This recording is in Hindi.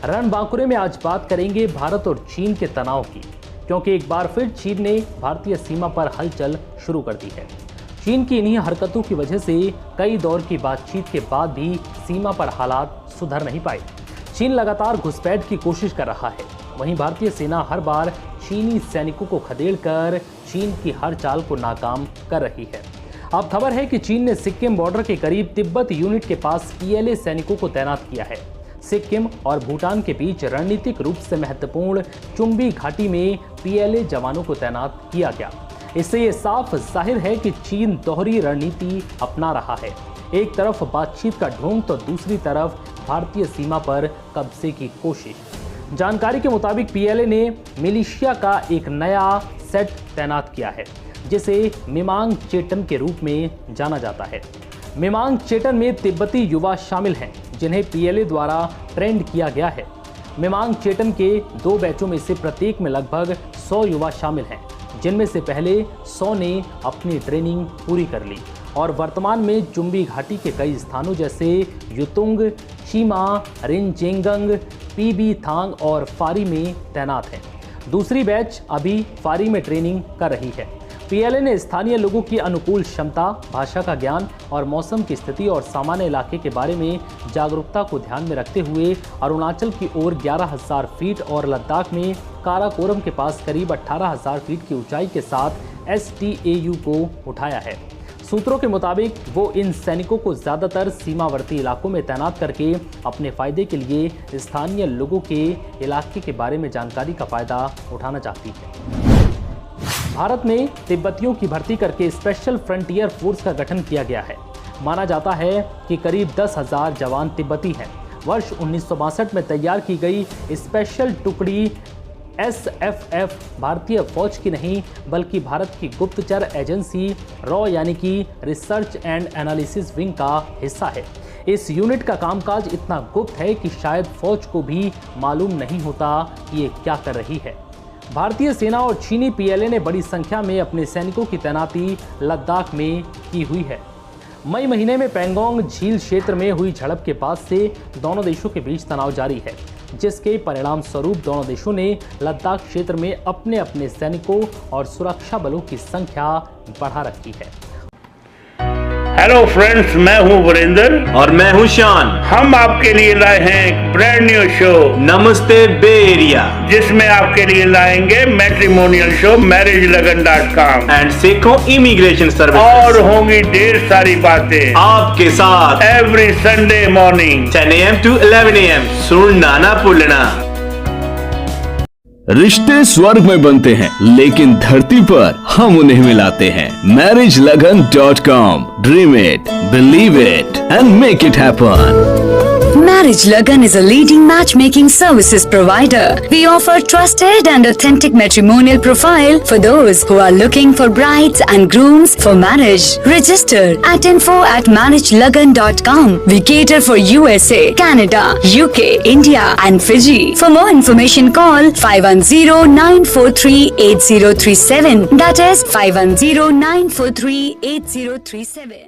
रणबांकुरे में आज बात करेंगे भारत और चीन के तनाव की, क्योंकि एक बार फिर चीन ने भारतीय सीमा पर हलचल शुरू कर दी है। चीन की इन्हीं हरकतों की वजह से कई दौर की बातचीत के बाद भी सीमा पर हालात सुधर नहीं पाए। चीन लगातार घुसपैठ की कोशिश कर रहा है। वहीं भारतीय सेना हर बार चीनी सैनिकों को खदेड़कर चीन की हर चाल को नाकाम कर रही है। अब खबर है कि चीन ने सिक्किम बॉर्डर के करीब तिब्बत यूनिट के पास PLA सैनिकों को तैनात किया है। सिक्किम और भूटान के बीच रणनीतिक रूप से महत्वपूर्ण चुम्बी घाटी में PLA जवानों को तैनात किया गया। इससे ये साफ जाहिर है कि चीन दोहरी रणनीति अपना रहा है। एक तरफ बातचीत का ढोंग तो दूसरी तरफ भारतीय सीमा पर कब्जे की कोशिश। जानकारी के मुताबिक PLA ने मिलिशिया का एक नया सेट तैनात किया है, जिसे मिमांग चेटन के रूप में जाना जाता है। मिमांग चेटन में तिब्बती युवा शामिल हैं, जिन्हें PLA द्वारा ट्रेंड किया गया है। मिमांग चेटन के 2 बैचों में से प्रत्येक में लगभग 100 युवा शामिल हैं, जिनमें से पहले 100 ने अपनी ट्रेनिंग पूरी कर ली और वर्तमान में चुम्बी घाटी के कई स्थानों जैसे युतुंग, चीमा, रिनचेंगंग, PB थांग और फारी में तैनात हैं। दूसरी बैच अभी फारी में ट्रेनिंग कर रही है। PLA ने स्थानीय लोगों की अनुकूल क्षमता, भाषा का ज्ञान और मौसम की स्थिति और सामान्य इलाके के बारे में जागरूकता को ध्यान में रखते हुए अरुणाचल की ओर 11,000 फीट और लद्दाख में काराकोरम के पास करीब 18,000 फीट की ऊंचाई के साथ STAU को उठाया है। सूत्रों के मुताबिक वो इन सैनिकों को ज़्यादातर सीमावर्ती इलाकों में तैनात करके अपने फायदे के लिए स्थानीय लोगों के इलाके के बारे में जानकारी का फायदा उठाना चाहती है। भारत में तिब्बतियों की भर्ती करके स्पेशल फ्रंटियर फोर्स का गठन किया गया है। माना जाता है कि करीब 10,000 जवान तिब्बती हैं। वर्ष 1962 में तैयार की गई स्पेशल टुकड़ी SFF भारतीय फौज की नहीं बल्कि भारत की गुप्तचर एजेंसी रॉ यानी कि रिसर्च एंड एनालिसिस विंग का हिस्सा है। इस यूनिट का कामकाज इतना गुप्त है कि शायद फौज को भी मालूम नहीं होता कि ये क्या कर रही है। भारतीय सेना और चीनी PLA ने बड़ी संख्या में अपने सैनिकों की तैनाती लद्दाख में की हुई है। मई महीने में पैंगोंग झील क्षेत्र में हुई झड़प के बाद से दोनों देशों के बीच तनाव जारी है, जिसके परिणाम स्वरूप दोनों देशों ने लद्दाख क्षेत्र में अपने अपने सैनिकों और सुरक्षा बलों की संख्या बढ़ा रखी है। हेलो फ्रेंड्स, मैं हूं वीरेंद्र और मैं हूं शान। हम आपके लिए लाए हैं एक ब्रांड न्यू शो नमस्ते बे एरिया, जिसमें आपके लिए लाएंगे matrimonial show MarriageLagan.com and Seiko immigration service और होंगी ढेर सारी बातें आपके साथ every Sunday morning 10 AM to 11 AM। सुनना ना भूलना। रिश्ते स्वर्ग में बनते हैं, लेकिन धरती पर हम उन्हें मिलाते हैं। MarriageLagan.com। Dream it, believe it, and make it happen. Marriage Lagan is a leading matchmaking services provider. We offer trusted and authentic matrimonial profile for those who are looking for brides and grooms for marriage. Register at info@marriagelagan.com. We cater for USA, Canada, UK, India and Fiji. For more information call 510-943-8037. That is 510-943-8037.